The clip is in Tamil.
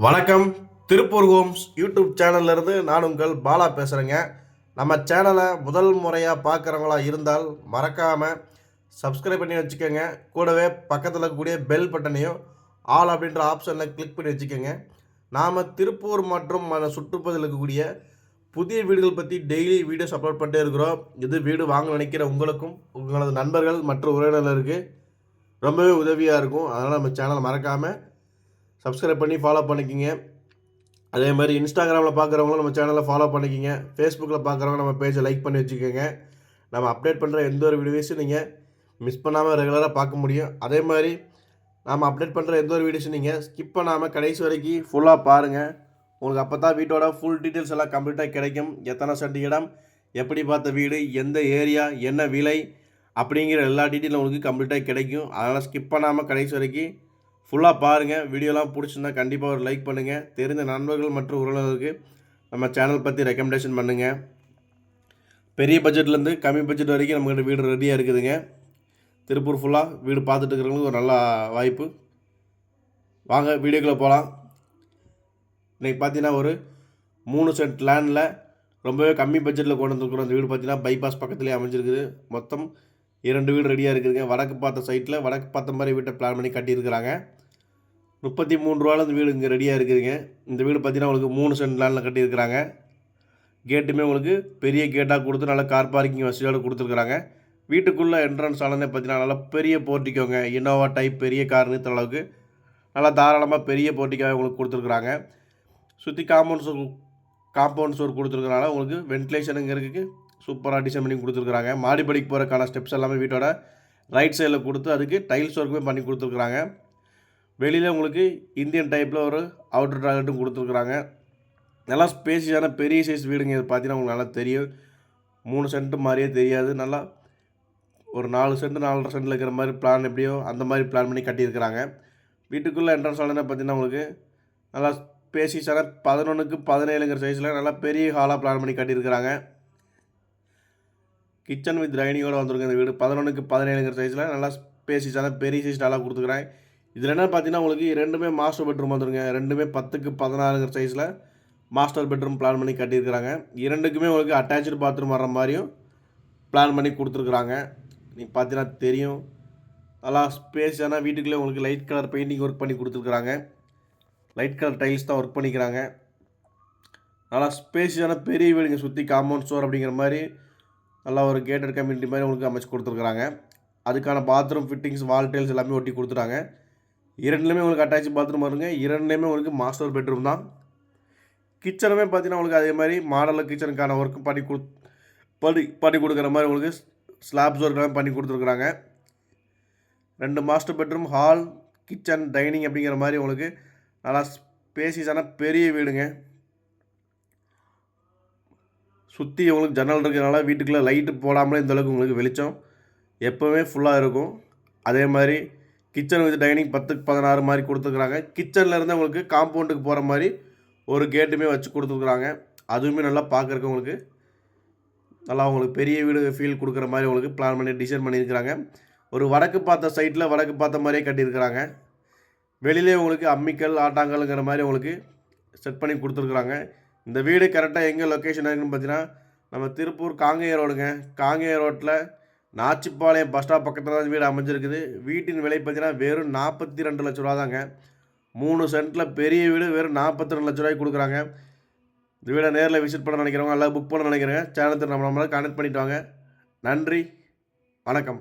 வணக்கம். திருப்பூர் ஹோம்ஸ் யூடியூப் சேனல்லேருந்து நான் உங்கள் பாலா பேசுகிறேங்க. நம்ம சேனலை முதல் முறையாக பார்க்குறவங்களா இருந்தால் மறக்காமல் சப்ஸ்கிரைப் பண்ணி வச்சுக்கோங்க. கூடவே பக்கத்தில் இருக்கக்கூடிய பெல் பட்டனையும் ஆல் அப்படின்ற ஆப்ஷனில் கிளிக் பண்ணி வச்சுக்கோங்க. நாம் திருப்பூர் மற்றும் சுற்றுப்பகுதியில் இருக்கக்கூடிய புதிய வீடுகள் பற்றி டெய்லி வீடியோஸ் அப்லோட் பண்ணிட்டே இருக்கிறோம். இது வீடு வாங்க நினைக்கிற உங்களுக்கும் உங்களது நண்பர்கள் மற்றும் உறவினர்களுக்கு ரொம்பவே உதவியாக இருக்கும். அதனால் நம்ம சேனலை மறக்காமல் சப்ஸ்கிரைப் பண்ணி ஃபாலோ பண்ணிக்கிங்க. அதே மாதிரி இன்ஸ்டாகிராமில் பார்க்குறவங்களும் நம்ம சேனலை ஃபாலோ பண்ணிக்கிங்க. ஃபேஸ்புக்கில் பார்க்குறவங்க நம்ம பேஜை லைக் பண்ணி வச்சுக்கோங்க. நம்ம அப்டேட் பண்ணுற எந்த ஒரு வீடியோஸும் நீங்கள் மிஸ் பண்ணாமல் ரெகுலராக பார்க்க முடியும். அதே மாதிரி நாம் அப்டேட் பண்ணுற எந்த ஒரு வீடியோஸும் நீங்கள் ஸ்கிப் பண்ணாமல் கடைசி வரைக்கும் ஃபுல்லாக பாருங்கள். உங்களுக்கு அப்போ தான் வீட்டோட ஃபுல் டீட்டெயில்ஸ் எல்லாம் கம்ப்ளீட்டாக கிடைக்கும். எத்தனை சென்ட் இடம், எப்படி பார்த்த வீடு, எந்த ஏரியா, என்ன விலை அப்படிங்கிற எல்லா டீட்டெயிலும் உங்களுக்கு கம்ப்ளீட்டாக கிடைக்கும். அதனால் ஸ்கிப் பண்ணாமல் கடைசி வரைக்கும் ஃபுல்லாக பாருங்கள். வீடியோலாம் பிடிச்சிருந்தா கண்டிப்பாக ஒரு லைக் பண்ணுங்கள். தெரிந்த நண்பர்கள் மற்றும் உறவினர்களுக்கு நம்ம சேனல் பற்றி ரெக்கமெண்டேஷன் பண்ணுங்கள். பெரிய பட்ஜெட்லேருந்து கம்மி பட்ஜெட் வரைக்கும் நம்மகிட்ட வீடு ரெடியாக இருக்குதுங்க. திருப்பூர் ஃபுல்லாக வீடு பார்த்துட்டு இருக்கிறவங்களுக்கு ஒரு நல்ல வாய்ப்பு. வாங்க வீடியோக்குள்ளே போகலாம். இன்றைக்கி பார்த்தீங்கன்னா ஒரு 3 சென்ட் லேண்டில் ரொம்பவே கம்மி பட்ஜெட்டில் கொண்டு வந்துருக்குறோம். அந்த வீடு பார்த்தீங்கன்னா பைபாஸ் பக்கத்துலேயே அமைஞ்சிருக்குது. மொத்தம் 2 வீடு ரெடியாக இருக்குதுங்க. வடக்கு பார்த்த சைட்டில் வடக்கு பார்த்த மாதிரி வீட்டை பிளான் பண்ணி கட்டியிருக்கிறாங்க. 33 ரூபாயில் இந்த வீடு இங்கே ரெடியாக இருக்குதுங்க. இந்த வீடு பார்த்தீங்கன்னா உங்களுக்கு 3 சென்ட் லேண்டில் கட்டியிருக்கிறாங்க. கேட்டுமே உங்களுக்கு பெரிய கேட்டாக கொடுத்து நல்லா கார் பார்க்கிங் வசதியோடு கொடுத்துருக்குறாங்க. வீட்டுக்குள்ளே என்ட்ரன்ஸ் ஆனதே பார்த்தீங்கன்னா நல்லா பெரிய போர்ட்டிக்கோங்க. இனோவா டைப் பெரிய கார் நிறுத்துற அளவுக்கு நல்லா தாராளமாக பெரிய போர்ட்டிக்காக உங்களுக்கு கொடுத்துருக்குறாங்க. சுற்றி காம்பவுண்ட் சோர் கொடுத்துருக்கனால உங்களுக்கு வென்டிலேஷனுங்கிறதுக்கு சூப்பராக டிசைன் பண்ணி கொடுத்துருக்குறாங்க. மாடிப்படிக்கு போகிறக்கான ஸ்டெப்ஸ் எல்லாமே வீட்டோட ரைட் சைடில் கொடுத்து அதுக்கு டைல்ஸ் ஒர்க்குமே பண்ணி கொடுத்துருக்குறாங்க. வெளியில் உங்களுக்கு இந்தியன் டைப்பில் ஒரு அவுட்டர் டாய்லெட்டும் கொடுத்துருக்குறாங்க. நல்லா ஸ்பேசியஸான பெரிய சைஸ் வீடுங்க. இது பார்த்தீங்கன்னா உங்களுக்கு நல்லா தெரியும். 3 சென்ட் மாதிரியே தெரியாது. நல்லா ஒரு 4 சென்ட் 4.5 சென்ட்டில் இருக்கிற மாதிரி பிளான் எப்படியோ அந்த மாதிரி பிளான் பண்ணி கட்டியிருக்கிறாங்க. வீட்டுக்குள்ளே என்ட்ரன்ஸ் ஆனதுன்னா பார்த்தீங்கன்னா உங்களுக்கு நல்லா ஸ்பேசியஸான 11க்கு 17ங்கிற சைஸில் நல்லா பெரிய ஹாலாக பிளான் பண்ணி கட்டியிருக்கிறாங்க. கிச்சன் வித் டைனிங்கோடு வந்துருங்க. இந்த வீடு 11க்கு 17ங்கிற சைஸில் நல்லா ஸ்பேசியஸான பெரிய சைஸ் ஹாலாக கொடுத்துருக்குறாங்க. இதில் என்ன பார்த்தீங்கன்னா உங்களுக்கு 2மே மாஸ்டர் பெட்ரூம் வந்துருங்க. 2மே 10க்கு 16ங்கிற சைஸில் மாஸ்டர் பெட்ரூம் பிளான் பண்ணி கட்டியிருக்கிறாங்க. 2க்குமே உங்களுக்கு அட்டாச்சு பாத்ரூம் வர்ற மாதிரியும் பிளான் பண்ணி கொடுத்துருக்குறாங்க. நீங்கள் பார்த்தீங்கன்னா தெரியும். நல்லா ஸ்பேஸான வீட்டுக்குள்ளே உங்களுக்கு லைட் கலர் பெயிண்டிங் ஒர்க் பண்ணி கொடுத்துருக்குறாங்க. லைட் கலர் டைல்ஸ் தான் ஒர்க் பண்ணிக்கிறாங்க. நல்லா ஸ்பேஸான பெரிய வீடுங்க. சுற்றி காம்பவுண்ட் ஸ்டோர் அப்படிங்கிற மாதிரி நல்லா ஒரு கேட்டட் கம்யூனிட்டி மாதிரி உங்களுக்கு அமைச்சு கொடுத்துருக்குறாங்க. அதுக்கான பாத்ரூம் ஃபிட்டிங்ஸ் வால் டைல்ஸ் எல்லாமே ஒட்டி கொடுத்துட்டாங்க. 2லேயுமே உங்களுக்கு அட்டாச் பாத்ரூம் வருங்க. 2லேயுமே உங்களுக்கு மாஸ்டர் பெட்ரூம் தான். கிச்சனுமே பார்த்தீங்கன்னா உங்களுக்கு அதே மாதிரி மாடலில் கிச்சனுக்கான ஒர்க்கு பண்ணி கொடுக்குற மாதிரி உங்களுக்கு ஸ்லாப்ஸ் ஒர்க்கெல்லாம் பண்ணி கொடுத்துருக்குறாங்க. 2 master bedroom, hall, kitchen, dining அப்படிங்கிற மாதிரி உங்களுக்கு நல்லா ஸ்பேசியஸான பெரிய வீடுங்க. சுற்றி உங்களுக்கு ஜன்னல் இருக்கிறதுனால வீட்டுக்குள்ளே லைட்டு போடாமலே இந்தளவுக்கு உங்களுக்கு வெளிச்சம் எப்போவுமே ஃபுல்லாக இருக்கும். அதே மாதிரி கிச்சன் வித் டைனிங் 10க்கு 16 மாதிரி கொடுத்துருக்குறாங்க. கிச்சன்லேருந்து உங்களுக்கு காம்பவுண்டுக்கு போகிற மாதிரி ஒரு கேட்டுமே வச்சு கொடுத்துருக்குறாங்க. அதுவுமே நல்லா பார்க்குறக்கு உங்களுக்கு நல்லா உங்களுக்கு பெரிய வீடு ஃபீல் கொடுக்குற மாதிரி உங்களுக்கு பிளான் பண்ணி டிசைன் பண்ணியிருக்கிறாங்க. ஒரு வடக்கு பார்த்த சைட்டில் வடக்கு பார்த்த மாதிரியே கட்டியிருக்கிறாங்க. வெளியிலே உங்களுக்கு அம்மிக்கல் ஆட்டாங்கல்ங்கிற மாதிரி உங்களுக்கு செட் பண்ணி கொடுத்துருக்குறாங்க. இந்த வீடு கரெக்டாக எங்கே லொக்கேஷன் இருக்குன்னு பார்த்தீங்கன்னா நம்ம திருப்பூர் காங்கேய ரோடுங்க. காங்கேய ரோட்டில் நாச்சிப்பாளையம் பஸ் ஸ்டாப் பக்கத்தில் தான் வீடு அமைஞ்சிருக்குது. வீட்டின் விலை பார்த்தீங்கன்னா வெறும் 42 லட்ச ரூபா தாங்க. 3 சென்ட்டில் பெரிய வீடு வெறும் 42 லட்ச ரூபாய்க்கு கொடுக்குறாங்க. இந்த வீடை நேரில் விசிட் பண்ண நினைக்கிறவங்க எல்லாம் புக் பண்ண நினைக்கிறேங்க. சேனலுக்கு நம்மளால் கான்டெக்ட் பண்ணிவிட்டு வாங்க. நன்றி, வணக்கம்.